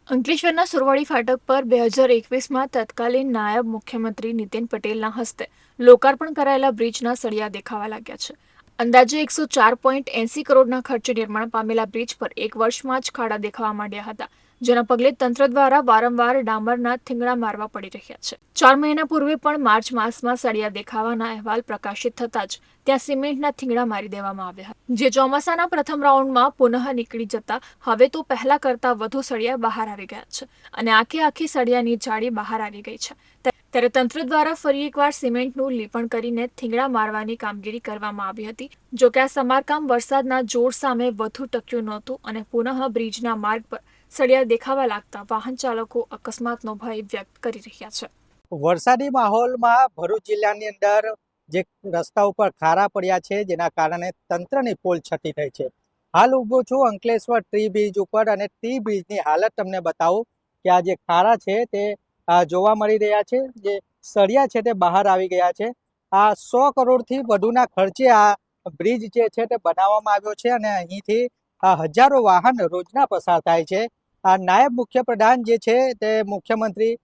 અંકલેશ્વરના સુરવાડી ફાટક પર 2021માં તત્કાલીન નાયબ મુખ્યમંત્રી નીતિન પટેલના હસ્તે લોકાર્પણ કરાયેલા બ્રિજના સળિયા દેખાવા લાગ્યા છે. અંદાજે 104.80 કરોડના ખર્ચે નિર્માણ પામેલા બ્રિજ પર એક વર્ષમાં જ ખાડા દેખાવા માંડ્યા હતા, જેના પગલે તંત્ર દ્વારા વારંવાર ડામરના થીંગડા મારવા પડી રહ્યા છે. 4 મહિના પૂર્વે પણ માર્ચ માસમાં સળિયા દેખાવાના અહેવાલ પ્રકાશિત થતા જ ત્યાં સિમેન્ટના થીંગડા મારી દેવામાં આવ્યા હતા, જે ચોમાસાના પ્રથમ રાઉન્ડમાં પુનઃ નીકળી જતા હવે તો પહેલા કરતા વધુ સળિયા બહાર આવી ગયા છે અને આખી સળિયાની જાળી બહાર આવી ગઈ છે. ત્યારે તંત્ર દ્વારા ફરી એકવાર સિમેન્ટનું લીપણ કરીને થીંગડા મારવાની કામગીરી કરવામાં આવી હતી. જો કે આ સમારકામ વરસાદના જોર સામે વધુ ટક્યું નહોતું અને પુનઃ બ્રિજના માર્ગ પર સળિયા દેખાવા લાગતા વાહન ચાલકો અકસ્માતનો ભય વ્યક્ત કરી રહ્યા છે. વરસાદી માહોલમાં ભરૂચ જિલ્લાની અંદર જે રસ્તા ઉપર ખારા પડ્યા છે, જેના કારણે તંત્રની પોલ છતી થઈ છે. હાલ ઊભો છું અંકલેશ્વર ટ્રી બ્રિજ ઉપર અને ટ્રી બ્રિજની હાલત તમને બતાવું કે આ જે ખારા છે તે જોવા મળી રહ્યા છે. જે સળિયા છે તે બહાર આવી ગયા છે. આ 100 કરોડથી વધુના ખર્ચે આ બ્રિજ જે છે તે બનાવવામાં આવ્યો છે અને અહીંથી હજારો વાહન રોજના પસાર થાય છે. આ નાયબ મુખ્યપ્રધાન જે છે તે મુખ્યમંત્રી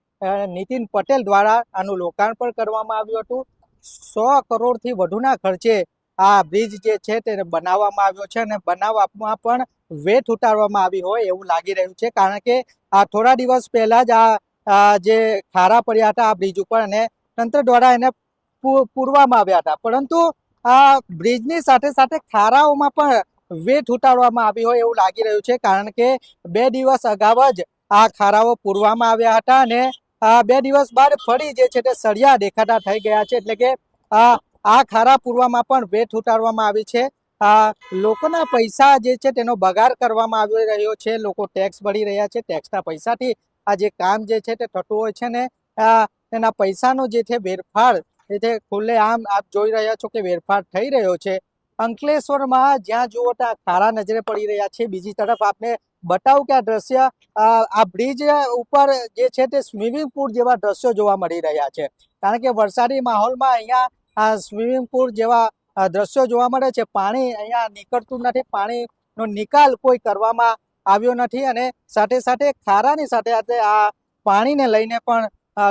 નીતિન પટેલ દ્વારા આનું લોકાર્પણ કરવામાં આવ્યું હતું. 100 કરોડથી વધુના ખર્ચે આ બ્રિજ જે છે તે બનાવવામાં આવ્યો છે અને બનાવવામાં પણ વેઠ ઉતારવામાં આવી હોય એવું લાગી રહ્યું છે, કારણ કે આ થોડા દિવસ પહેલા જ આ જે ખારા પડ્યા હતા આ બ્રિજ ઉપર અને તંત્ર દ્વારા એને પૂરવામાં આવ્યા હતા, પરંતુ આ બ્રિજની સાથે સાથે ખારાઓમાં પણ વેઠ ઉતારવામાં આવી હોય એવું લાગી રહ્યું છે, કારણ કે 2 દિવસ અગાઉ જ આ ખારાઓ પૂરવામાં આવ્યા હતા અને 2 દિવસ બાદ ફરી જે છે તે સળિયા દેખાતા થઈ ગયા છે. એટલે કે આ ખારા પૂરવામાં પણ વેઠ ઉતારવામાં આવી છે. લોકોના પૈસા જે છે તેનો બગાડ કરવામાં આવી રહ્યો છે. લોકો ટેક્સ ભરી રહ્યા છે. ટેક્સના પૈસાથી આ જે કામ જે છે તે થતું હોય છે ને એના પૈસાનો જે છે વેરફાર એ છે ખુલ્લેઆમ આપ જોઈ રહ્યા છો કે વેરફાર થઈ રહ્યો છે. અંકલેશ્વરમાં જ્યાં જુઓ ત્યાં ખારા નજરે પડી રહ્યા છે. બીજી તરફ આપને બતાવું કે આ દ્રશ્ય આ બ્રિજ ઉપર જે છે તે સ્વિમિંગ પુલ જેવા દ્રશ્યો જોવા મળી રહ્યા છે, કારણ કે વરસાદી માહોલમાં અહીંયા આ સ્વિમિંગ પુલ જેવા દ્રશ્યો જોવા મળે છે. પાણી અહીંયા નીકળતું નથી, પાણીનો નિકાલ કોઈ કરવામાં આવ્યો નથી અને સાથે સાથે ખારાની સાથે સાથે આ પાણીને લઈને પણ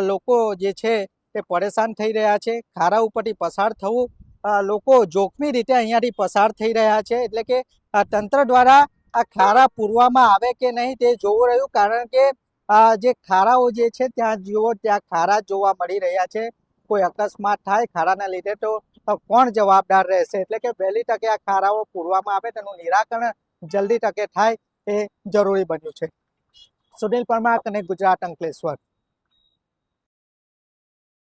લોકો જે છે તે પરેશાન થઈ રહ્યા છે. ખારા ઉપરથી પસાર થવું લોકો જોખમી રીતે અહીંયાથી પસાર થઈ રહ્યા છે. એટલે કે તંત્ર દ્વારા આ ખારા પૂરવામાં આવે કે નહીં તે જોવું રહ્યું, કારણ કે જે ખારાઓ જે છે ત્યાં જુઓ ત્યાં ખારા જોવા મળી રહ્યા છે. કોઈ અકસ્માત થાય ખારાના લીધે તો કોણ જવાબદાર રહેશે? એટલે કે વહેલી તકે આ ખારાઓ પૂરવામાં આવે, તેનું નિરાકરણ જલ્દી તકે થાય એ જરૂરી બન્યું છે. સુનિલ પરમાર, કનેક્ટ ગુજરાત, અંકલેશ્વર.